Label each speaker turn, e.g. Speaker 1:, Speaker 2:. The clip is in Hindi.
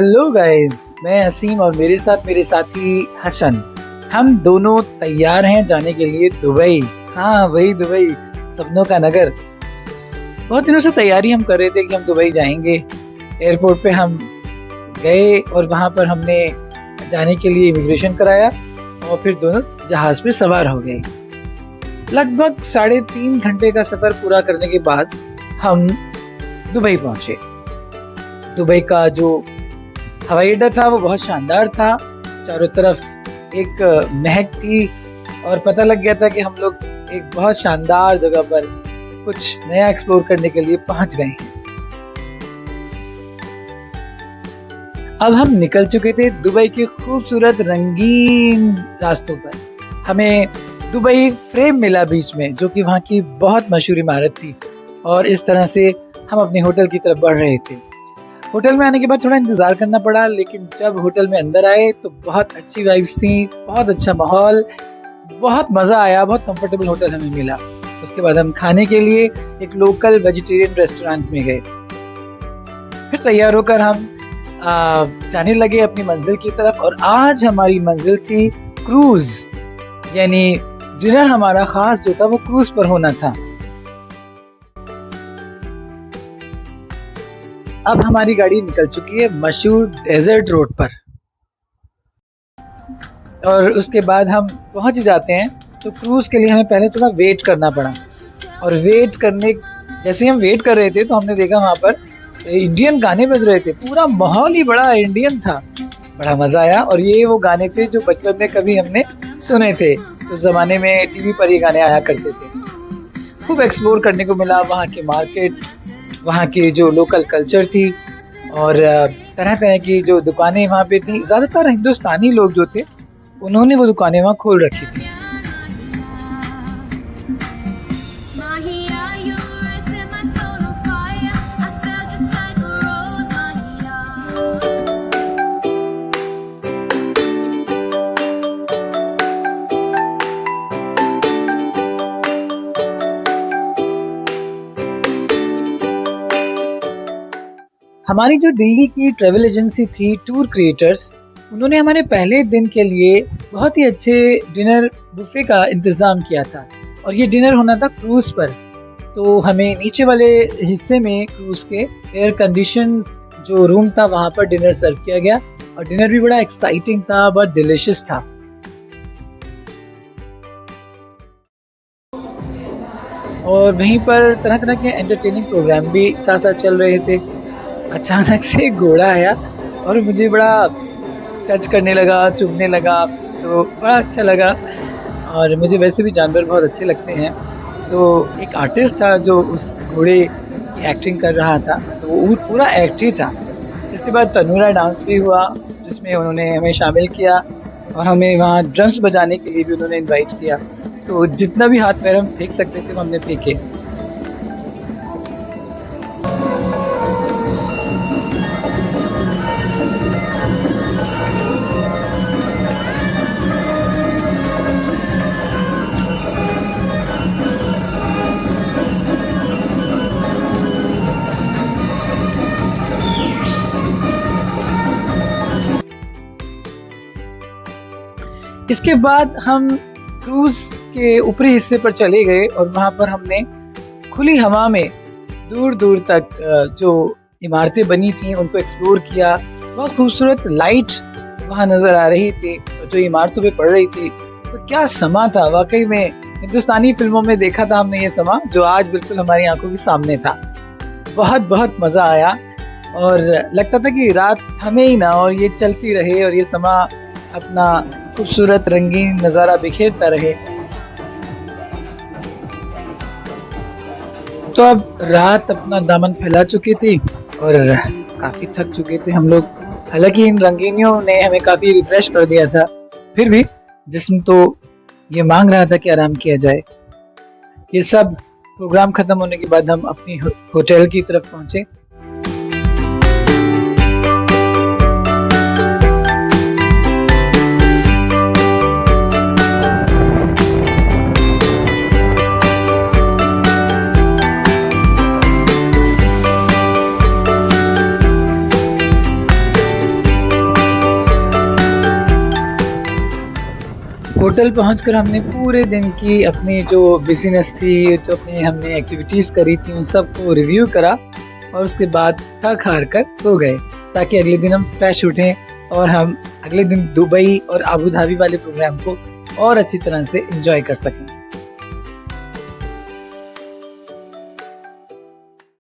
Speaker 1: हेलो गाइस, मैं असीम और मेरे साथ मेरे साथी हसन। हम दोनों तैयार हैं जाने के लिए दुबई। हाँ, वही दुबई, सपनों का नगर। बहुत दिनों से तैयारी हम कर रहे थे कि हम दुबई जाएंगे। एयरपोर्ट पे हम गए और वहाँ पर हमने जाने के लिए इमिग्रेशन कराया और फिर दोनों जहाज पे सवार हो गए। लगभग 3.5 घंटे का सफर पूरा करने के बाद हम दुबई पहुंचे। दुबई का जो हवाई अड्डा था वो बहुत शानदार था। चारों तरफ एक महक थी और पता लग गया था कि हम लोग एक बहुत शानदार जगह पर कुछ नया एक्सप्लोर करने के लिए पहुंच गए हैं। अब हम निकल चुके थे दुबई के खूबसूरत रंगीन रास्तों पर। हमें दुबई फ्रेम मिला बीच में, जो कि वहाँ की बहुत मशहूर इमारत थी, और इस तरह से हम अपने होटल की तरफ बढ़ रहे थे। होटल में आने के बाद थोड़ा इंतजार करना पड़ा, लेकिन जब होटल में अंदर आए तो बहुत अच्छी वाइब्स थी, बहुत अच्छा माहौल, बहुत मज़ा आया, बहुत कंफर्टेबल होटल हमें मिला। उसके बाद हम खाने के लिए एक लोकल वेजिटेरियन रेस्टोरेंट में गए। फिर तैयार होकर हम जाने लगे अपनी मंजिल की तरफ, और आज हमारी मंजिल थी क्रूज, यानी डिनर हमारा खास जो था वो क्रूज पर होना था। अब हमारी गाड़ी निकल चुकी है मशहूर डेजर्ट रोड पर, और उसके बाद हम पहुंच जाते हैं। तो क्रूज के लिए हमें पहले थोड़ा वेट करना पड़ा, और जैसे हम वेट कर रहे थे तो हमने देखा वहाँ पर इंडियन गाने बज रहे थे। पूरा माहौल ही बड़ा इंडियन था, बड़ा मज़ा आया। और ये वो गाने थे जो बचपन में कभी हमने सुने थे। उस ज़माने में टीवी पर ये गाने आया करते थे। खूब एक्सप्लोर करने को मिला वहाँ के मार्केट्स, वहाँ की जो लोकल कल्चर थी, और तरह तरह की जो दुकानें वहाँ पे थी। ज़्यादातर हिंदुस्तानी लोग जो थे उन्होंने वो दुकानें वहाँ खोल रखी थी। हमारी जो दिल्ली की ट्रैवल एजेंसी थी टूर क्रिएटर्स, उन्होंने हमारे पहले दिन के लिए बहुत ही अच्छे डिनर बुफे का इंतज़ाम किया था, और ये डिनर होना था क्रूज़ पर। तो हमें नीचे वाले हिस्से में क्रूज़ के एयर कंडीशन जो रूम था वहाँ पर डिनर सर्व किया गया, और डिनर भी बड़ा एक्साइटिंग था, बहुत डिलिशियस था। और वहीं पर तरह तरह के एंटरटेनिंग प्रोग्राम भी साथ साथ चल रहे थे। अचानक से एक घोड़ा आया और मुझे बड़ा टच करने लगा, चुभने लगा, तो बड़ा अच्छा लगा। और मुझे वैसे भी जानवर बहुत अच्छे लगते हैं। तो एक आर्टिस्ट था जो उस घोड़े की एक्टिंग कर रहा था, तो वो पूरा एक्ट ही था। इसके बाद तनूरा डांस भी हुआ, जिसमें उन्होंने हमें शामिल किया, और हमें वहाँ ड्रम्स बजाने के लिए भी उन्होंने इन्वाइट किया। तो जितना भी हाथ पैर हम फेंक सकते थे हमने फेंके। इसके बाद हम क्रूज के ऊपरी हिस्से पर चले गए, और वहाँ पर हमने खुली हवा में दूर दूर तक जो इमारतें बनी थी उनको एक्सप्लोर किया। बहुत खूबसूरत लाइट वहाँ नज़र आ रही थी जो इमारतों पे पड़ रही थी। तो क्या समा था, वाकई में हिंदुस्तानी फिल्मों में देखा था हमने ये समा, जो आज बिल्कुल हमारी आंखों के सामने था। बहुत बहुत मज़ा आया, और लगता था कि रात थमे ही ना और ये चलती रहे, और ये समा अपना खूबसूरत रंगीन नज़ारा बिखेरता रहे। तो अब रात अपना दामन फैला चुकी थी और काफ़ी थक चुके थे हम लोग। हालांकि इन रंगीनियों ने हमें काफ़ी रिफ्रेश कर दिया था, फिर भी जिस्म तो ये मांग रहा था कि आराम किया जाए। ये सब प्रोग्राम ख़त्म होने के बाद हम अपनी होटल की तरफ पहुँचे। होटल पहुंचकर हमने पूरे दिन की अपनी जो बिजीनेस थी, जो अपनी हमने एक्टिविटीज़ करी थी, उन सब को रिव्यू करा और उसके बाद थक हार कर सो गए ताकि अगले दिन हम फ्रेश उठें और हम अगले दिन दुबई और आबू धाबी वाले प्रोग्राम को और अच्छी तरह से एंजॉय कर सकें।